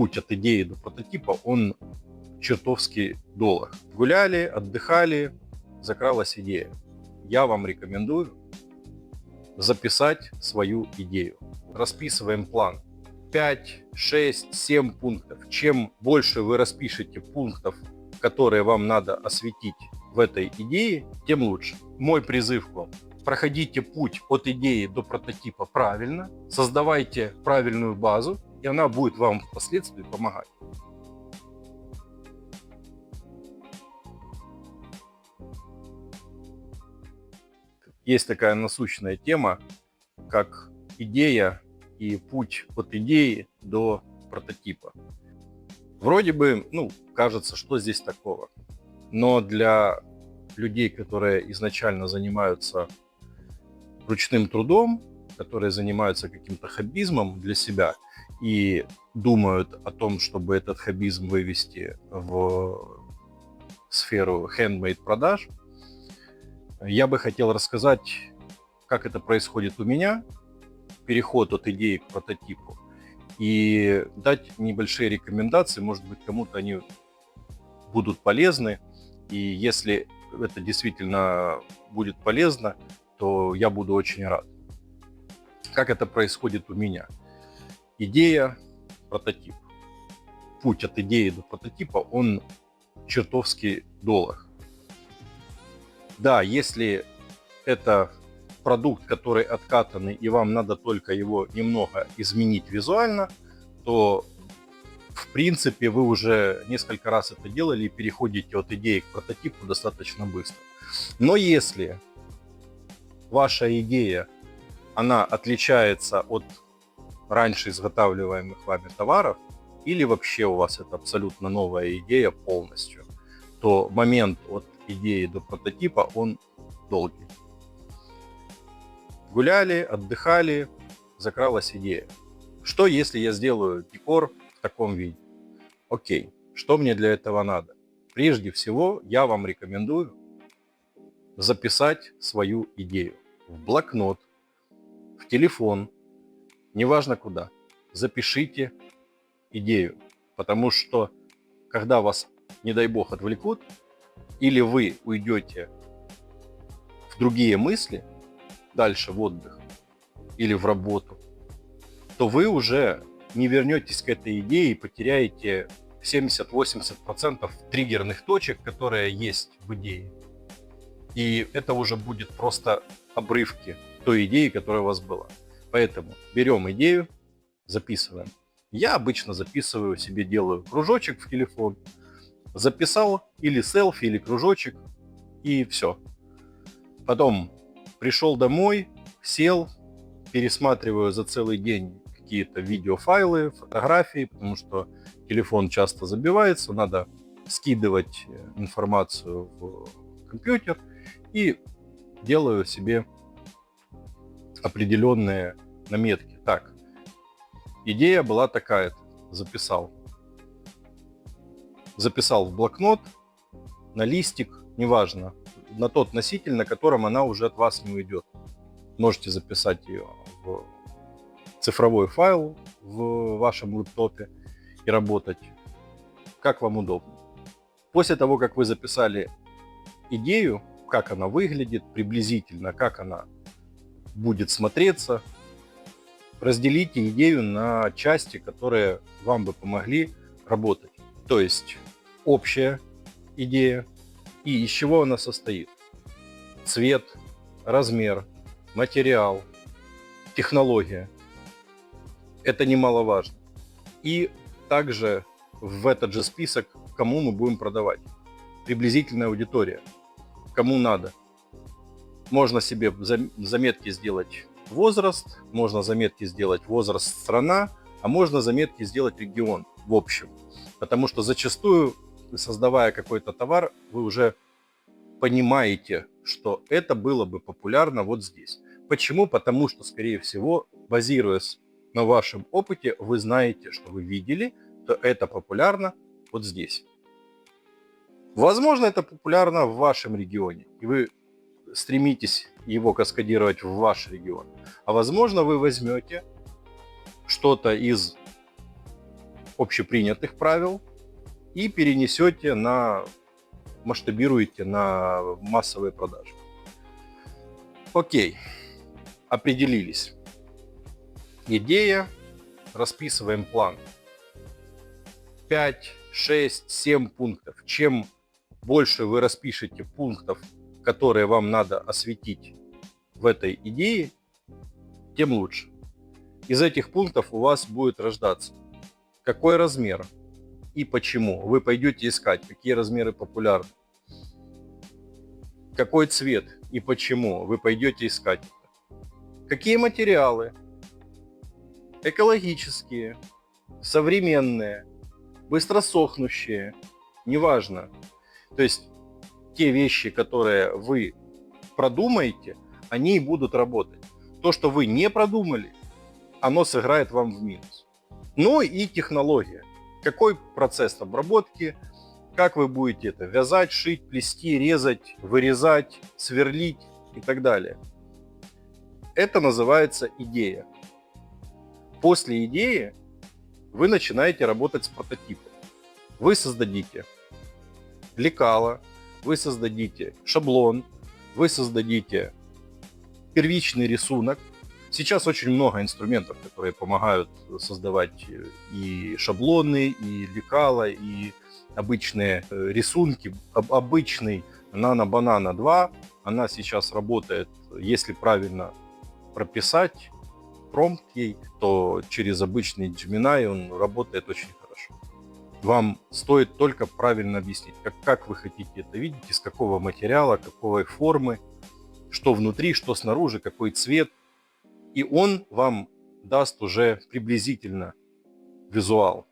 путь от идеи до прототипа, он чертовски долг. Гуляли, отдыхали, закралась идея. Я вам рекомендую записать свою идею. Расписываем план. 5, 6, 7 пунктов. Чем больше вы распишете пунктов, которые вам надо осветить в этой идее, тем лучше. Мой призыв к вам: проходите путь от идеи до прототипа правильно, создавайте правильную базу, и она будет вам впоследствии помогать. Есть такая насущная тема, как идея и путь от идеи до прототипа. Вроде бы, кажется, что здесь такого. Но для людей, которые изначально занимаются ручным трудом, которые занимаются каким-то хоббизмом для себя и думают о том, чтобы этот хоббизм вывести в сферу handmade продаж, я бы хотел рассказать, как это происходит у меня, переход от идеи к прототипу, и дать небольшие рекомендации, может быть, кому-то они будут полезны, и если это действительно будет полезно, то я буду очень рад. Как это происходит у меня? Идея, прототип. Путь от идеи до прототипа, он чертовски долг. Да, если это продукт, который откатанный, и вам надо только его немного изменить визуально, то в принципе вы уже несколько раз это делали и переходите от идеи к прототипу достаточно быстро. Но если ваша идея, она отличается от раньше изготавливаемых вами товаров, или вообще у вас это абсолютно новая идея полностью, то момент от идеи до прототипа, он долгий. Гуляли, отдыхали, закралась идея. Что если я сделаю декор в таком виде? Окей, что мне для этого надо? Прежде всего, я вам рекомендую записать свою идею в блокнот, в телефон, неважно куда. Запишите идею, потому что когда вас, не дай бог, отвлекут, или вы уйдете в другие мысли, дальше в отдых или в работу, то вы уже не вернетесь к этой идее и потеряете 70-80% триггерных точек, которые есть в идее. И это уже будет просто обрывки той идеи, которая у вас была. Поэтому берем идею, записываем. Я обычно записываю себе, делаю кружочек в телефон, записал или селфи, или кружочек, и все. Потом пришел домой, сел, пересматриваю за целый день какие-то видеофайлы, фотографии, потому что телефон часто забивается, надо скидывать информацию в компьютер, и делаю себе определенные наметки. Так, идея была такая-то, записал. Записал в блокнот, на листик, неважно, на тот носитель, на котором она уже от вас не уйдет. Можете записать ее в цифровой файл в вашем лэптопе и работать, как вам удобно. После того, как вы записали идею, как она выглядит, приблизительно, как она будет смотреться, разделите идею на части, которые вам бы помогли работать. То есть общая идея и из чего она состоит. Цвет, размер, материал, технология. Это немаловажно. И также в этот же список, кому мы будем продавать. Приблизительная аудитория. Кому надо. Можно себе заметки сделать возраст, можно заметки сделать возраст страна, а можно заметки сделать регион в общем. Потому что зачастую, создавая какой-то товар, вы уже понимаете, что это было бы популярно вот здесь. Почему? Потому что, скорее всего, базируясь на вашем опыте, вы знаете, что вы видели, то это популярно вот здесь. Возможно, это популярно в вашем регионе, и вы стремитесь его каскадировать в ваш регион. А возможно, вы возьмете что-то из общепринятых правил и перенесете масштабируете на массовые продажи. Окей, определились. Идея, расписываем план. 5, 6, 7 пунктов. Чем больше вы распишете пунктов, которые вам надо осветить в этой идее, тем лучше. Из этих пунктов у вас будет рождаться какой размер и почему. Вы пойдете искать, какие размеры популярны. Какой цвет и почему. Вы пойдете искать. Какие материалы. Экологические, современные, быстросохнущие. Неважно. То есть те вещи, которые вы продумаете, они и будут работать. То, что вы не продумали, оно сыграет вам в минус. Ну и технология. Какой процесс обработки, как вы будете это вязать, шить, плести, резать, вырезать, сверлить и так далее. Это называется идея. После идеи вы начинаете работать с прототипом. Вы создадите лекало, вы создадите шаблон, вы создадите первичный рисунок. Сейчас очень много инструментов, которые помогают создавать и шаблоны, и лекала, и обычные рисунки. Обычный Nano Banana 2, она сейчас работает, если правильно прописать промпт ей, то через обычный Gemini он работает очень хорошо. Вам стоит только правильно объяснить, как вы хотите это видеть, из какого материала, какой формы, что внутри, что снаружи, какой цвет. И он вам даст уже приблизительно визуал.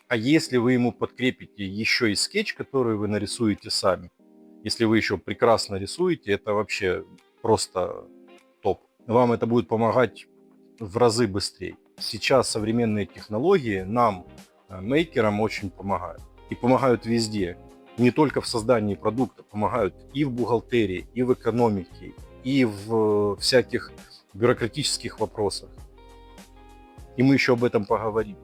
А если вы ему подкрепите еще и скетч, который вы нарисуете сами, если вы еще прекрасно рисуете, это вообще просто топ. Вам это будет помогать в разы быстрее. Сейчас современные технологии нам, мейкерам, очень помогают. И помогают везде. Не только в создании продукта, помогают и в бухгалтерии, и в экономике, и в всяких бюрократических вопросах. И мы еще об этом поговорим.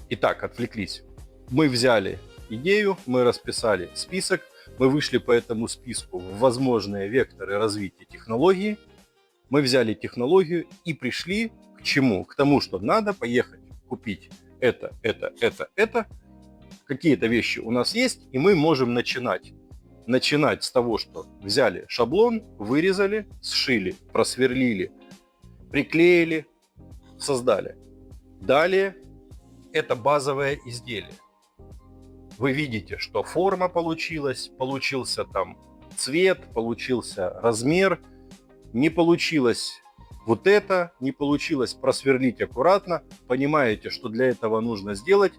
Итак, отвлеклись. Мы взяли идею, мы расписали список, мы вышли по этому списку в возможные векторы развития технологии. Мы взяли технологию и пришли к чему? К тому, что надо поехать купить это. Какие-то вещи у нас есть, и мы можем начинать. Начинать с того, что взяли шаблон, вырезали, сшили, просверлили, приклеили, создали. Далее это базовое изделие. Вы видите, что форма получилась, получился там цвет, получился размер, не получилось вот это, не получилось просверлить аккуратно, понимаете, что для этого нужно сделать,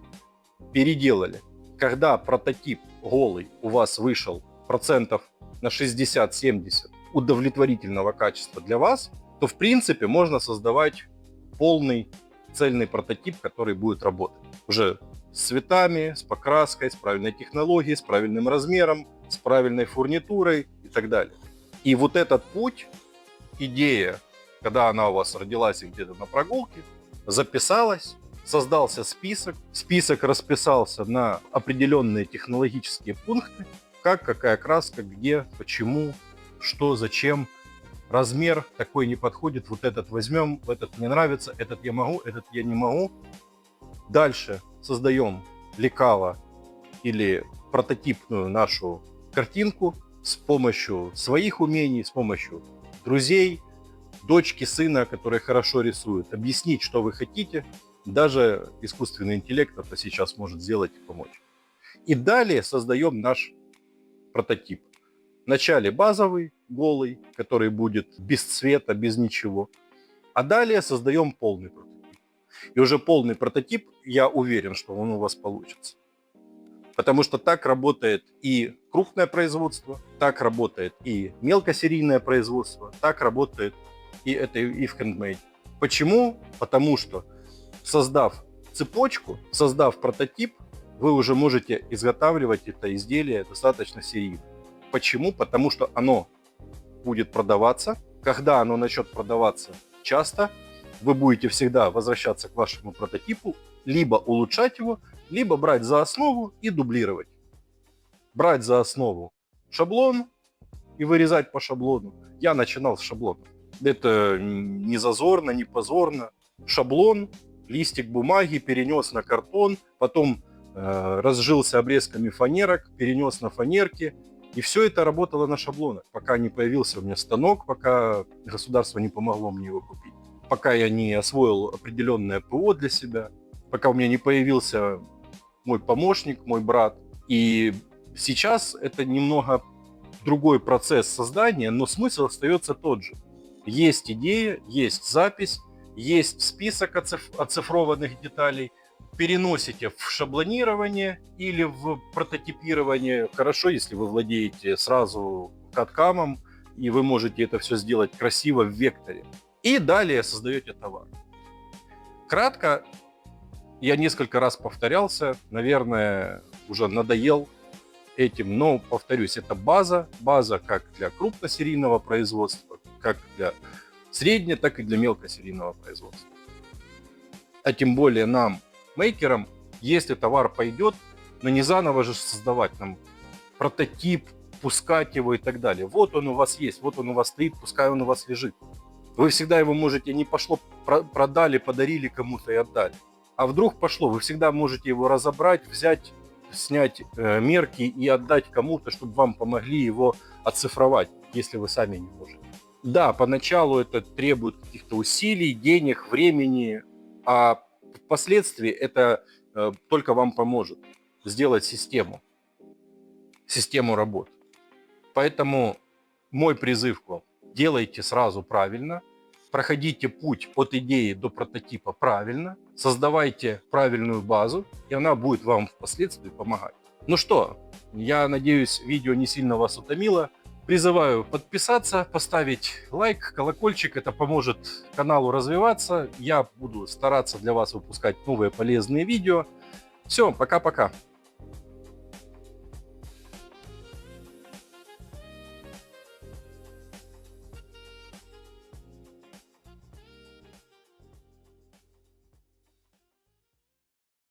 переделали. Когда прототип голый у вас вышел процентов на 60-70 удовлетворительного качества для вас, то в принципе можно создавать полный цельный прототип, который будет работать. Уже с цветами, с покраской, с правильной технологией, с правильным размером, с правильной фурнитурой и так далее. И вот этот путь, идея, когда она у вас родилась где-то на прогулке, записалась, создался список, список расписался на определенные технологические пункты, как, какая краска, где, почему, что, зачем, размер такой не подходит, вот этот возьмем, этот мне нравится, этот я могу, этот я не могу. Дальше создаем лекало или прототипную нашу картинку с помощью своих умений, с помощью друзей, дочки, сына, которые хорошо рисуют, объяснить, что вы хотите. Даже искусственный интеллект это сейчас может сделать и помочь. И далее создаем наш прототип. Вначале базовый, голый, который будет без цвета, без ничего. А далее создаем полный прототип. И уже полный прототип, я уверен, что он у вас получится. Потому что так работает и крупное производство, так работает и мелкосерийное производство, так работает и это и в handmade. Почему? Потому что создав цепочку, создав прототип, вы уже можете изготавливать это изделие достаточно серийно. Почему? Потому что оно будет продаваться. Когда оно начнет продаваться часто, вы будете всегда возвращаться к вашему прототипу либо улучшать его, либо брать за основу и дублировать. Брать за основу шаблон и вырезать по шаблону. Я начинал с шаблона. Это не зазорно, не позорно. Шаблон, листик бумаги перенес на картон, потом разжился обрезками фанерок, перенес на фанерки. И все это работало на шаблонах, пока не появился у меня станок, пока государство не помогло мне его купить, пока я не освоил определенное ПО для себя, пока у меня не появился мой помощник, мой брат. И сейчас это немного другой процесс создания, но смысл остается тот же. Есть идея, есть запись, есть список оцифрованных деталей, переносите в шаблонирование или в прототипирование. Хорошо, если вы владеете сразу CAD-CAM, и вы можете это все сделать красиво в векторе. И далее создаете товар. Кратко, я несколько раз повторялся, наверное, уже надоел этим, но повторюсь, это база как для крупносерийного производства, как для среднего, так и для мелкосерийного производства. А тем более нам, мейкерам, если товар пойдет, но не заново же создавать нам прототип, пускать его и так далее. Вот он у вас есть, вот он у вас стоит, пускай он у вас лежит. Вы всегда его можете, не пошло, продали, подарили кому-то и отдали. А вдруг пошло, вы всегда можете его разобрать, взять, снять мерки и отдать кому-то, чтобы вам помогли его оцифровать, если вы сами не можете. Да, поначалу это требует каких-то усилий, денег, времени, а впоследствии это только вам поможет сделать систему работы. Поэтому мой призыв к вам: делайте сразу правильно, проходите путь от идеи до прототипа правильно, создавайте правильную базу, и она будет вам впоследствии помогать. Ну что, я надеюсь, видео не сильно вас утомило. Призываю подписаться, поставить лайк, колокольчик. Это поможет каналу развиваться. Я буду стараться для вас выпускать новые полезные видео. Все, пока-пока.